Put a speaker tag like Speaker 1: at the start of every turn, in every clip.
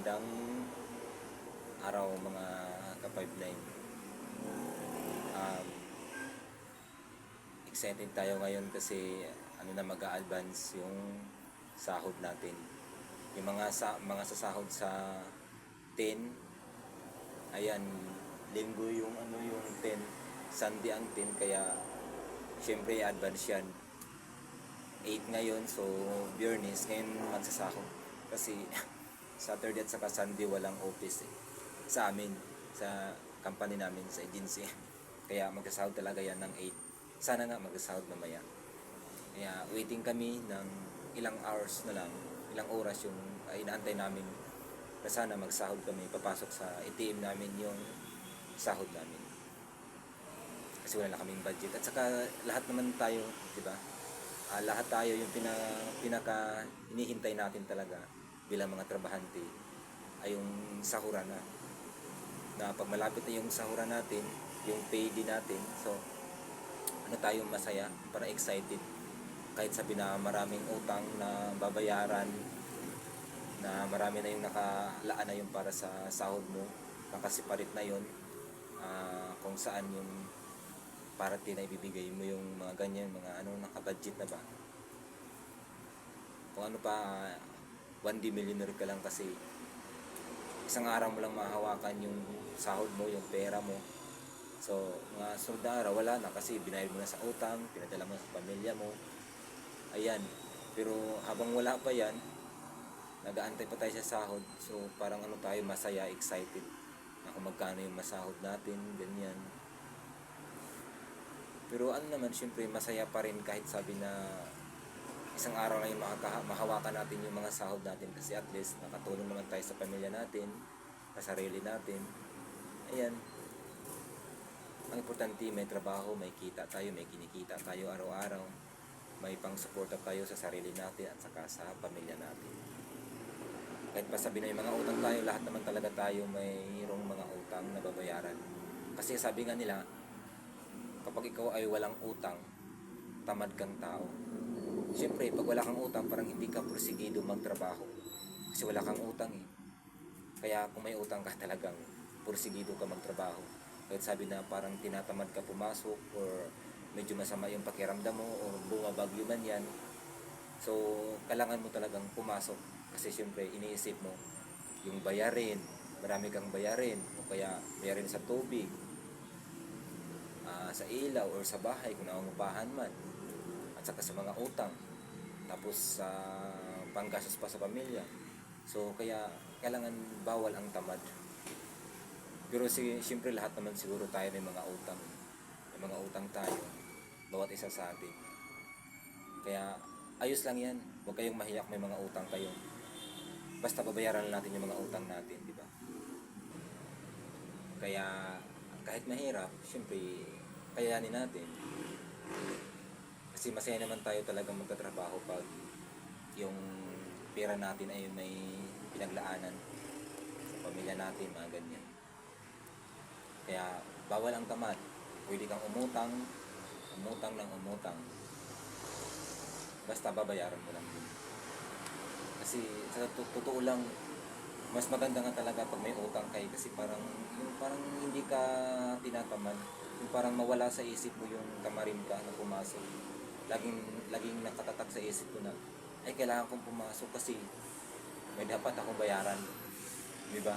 Speaker 1: Magandang araw mga ka-5-9. Um, Excited tayo ngayon kasi mag-a-advance yung sahod natin. Yung mga sasahod sa 10, ayan, linggo yung 10, Sunday ang 10, kaya syempre advance yan. 8 ngayon, so Biyernes ngayon magsasahod kasi Saturday at saka Sunday walang office sa amin, sa company namin, sa agency. Kaya magsasahod talaga yan ng 8. Sana nga magsasahod mamaya. Kaya waiting kami ng ilang hours na lang, ilang oras yung inaantay namin na sana magsahod kami, papasok sa ATM namin yung sahod namin. Kasi wala na kaming budget. At saka lahat naman tayo, di ba? Lahat tayo yung pinaka hinihintay natin talaga bilang mga trabahante ay yung sahuran na pag malapit na yung sahuran natin, yung payday natin, so tayo masaya, para excited, kahit sabi na maraming utang na babayaran, na marami na yung nakalaan na yung para sa sahod mo, nakasiparit na yun, kung saan yung parati na ibibigay mo yung mga ganyan, mga nakabudget na ba, kung ano pa, 1D millionaire ka lang kasi isang araw mo lang mahahawakan yung sahod mo, yung pera mo. So mga sunod na araw wala na kasi binayad mo na sa utang, pinadala mo sa pamilya mo, ayan. Pero habang wala pa yan, nag-aantay pa tayo sa sahod, so parang tayo, masaya, excited na kung magkano yung masahod natin, ganyan. Pero naman, syempre masaya pa rin kahit sabi na isang araw lang yung mahawakan natin yung mga sahod natin, kasi at least nakatulong naman tayo sa pamilya natin, sa sarili natin. Ayan. Ang importante, may trabaho, may kita tayo, may kinikita tayo araw-araw. May pang-suporta tayo sa sarili natin at saka sa pamilya natin. Kahit pa sabi na yung mga utang tayo, lahat naman talaga tayo mayroong mga utang na babayaran. Kasi sabi nga nila, kapag ikaw ay walang utang, tamad kang tao. Siyempre, pag wala kang utang, parang hindi ka porsigido magtrabaho. Kasi wala kang utang eh. Kaya kung may utang ka, talagang porsigido ka magtrabaho. Kahit sabi na parang tinatamad ka pumasok, or medyo masama yung pakiramdam mo, or bumabagyo man yan, so kailangan mo talagang pumasok. Kasi siyempre, iniisip mo yung bayarin, marami kang bayarin, o kaya bayarin sa tubig, sa ilaw, or sa bahay kung nangungupahan man, at saka sa mga utang, tapos sa panggastos pa sa pamilya. So kaya kailangan bawal ang tamad. Pero siyempre lahat naman siguro tayo may mga utang. May mga utang tayo, bawat isa sa atin. Kaya ayos lang yan. Huwag kayong mahiyak may mga utang kayo. Basta babayaran natin yung mga utang natin, di ba? Kaya kahit mahirap, siyempre kayanin natin. Kasi masaya naman tayo talagang magtatrabaho pag yung pera natin ay may pinaglaanan sa pamilya natin, mga ganyan. Kaya bawal ang tamad. Pwede kang umutang ng umutang. Basta babayaran mo lang din. Kasi sa totoo lang, mas maganda nga talaga pag may utang kayo, kasi parang hindi ka tinatamad. Yung parang mawala sa isip mo yung tamarin ka na pumasok. Laging nakatatak sa isip ko na, ay kailangan kong pumasok kasi may dapat akong bayaran. Di ba?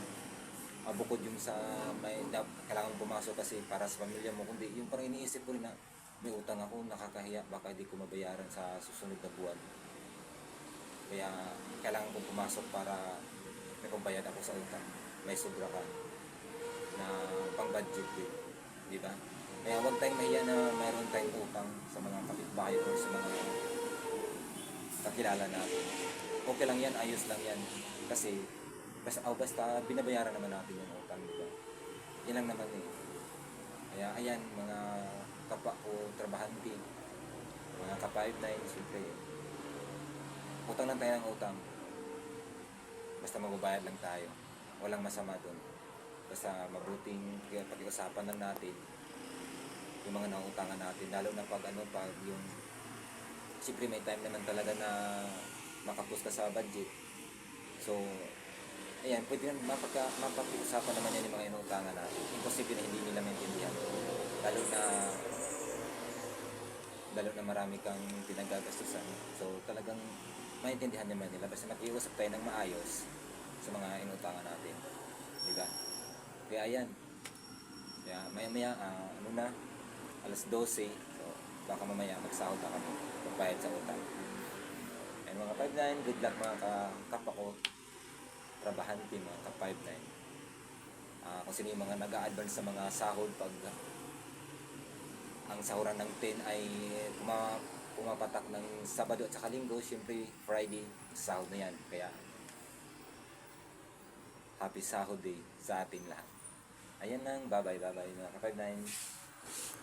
Speaker 1: Bukod yung sa kailangan pumasok kasi para sa pamilya mo, kundi yung parang iniisip ko rin na may utang ako, nakakahiya, baka di ko mabayaran sa susunod na buwan. Kaya kailangan kong pumasok para may pambayad ako sa utang, may sobra ka na pang budget din, di ba? Kaya huwag tayong mahiya na mayroon tayong utang sa mga kapitbahay o sa mga kakilala natin. Okay lang yan, ayos lang yan, kasi basta binabayaran naman natin yung utang, di ba? Yan lang naman eh. Kaya ayan, mga kapwa ko trabahante, mga ka-5-9, siyempre utang lang tayo ng utang, basta magbabayad lang tayo, walang masama doon. Basta mabuting pag-iusapan lang natin yung mga nautangan natin, lalo na pag yung siyempre may time naman talaga na makapos ka sa budget. So Ayan, pwede na mapag-usapan naman yan yung mga inuutangan natin. Imposible na hindi nila maintindihan. Lalo na marami kang pinagagastusan. So talagang maintindihan naman nila. Basta mag-iusap tayo ng maayos sa mga inuutangan natin. Di ba? Kaya ayan. Kaya maya-maya, ano na, alas 12. So baka mamaya magsahod na kami. Magbayad sa utang. And mga 5-9, good luck mga kapwa ko. Trabahante, mga ka-5-9. Kung sino yung mga nag-a-advance sa mga sahod pag ang sahuran ng 10 ay pumapatak ng Sabado at saka Linggo, syempre Friday, sahod na yan. Kaya happy sahod day sa ating lahat. Ayan lang, bye-bye mga ka-5-9.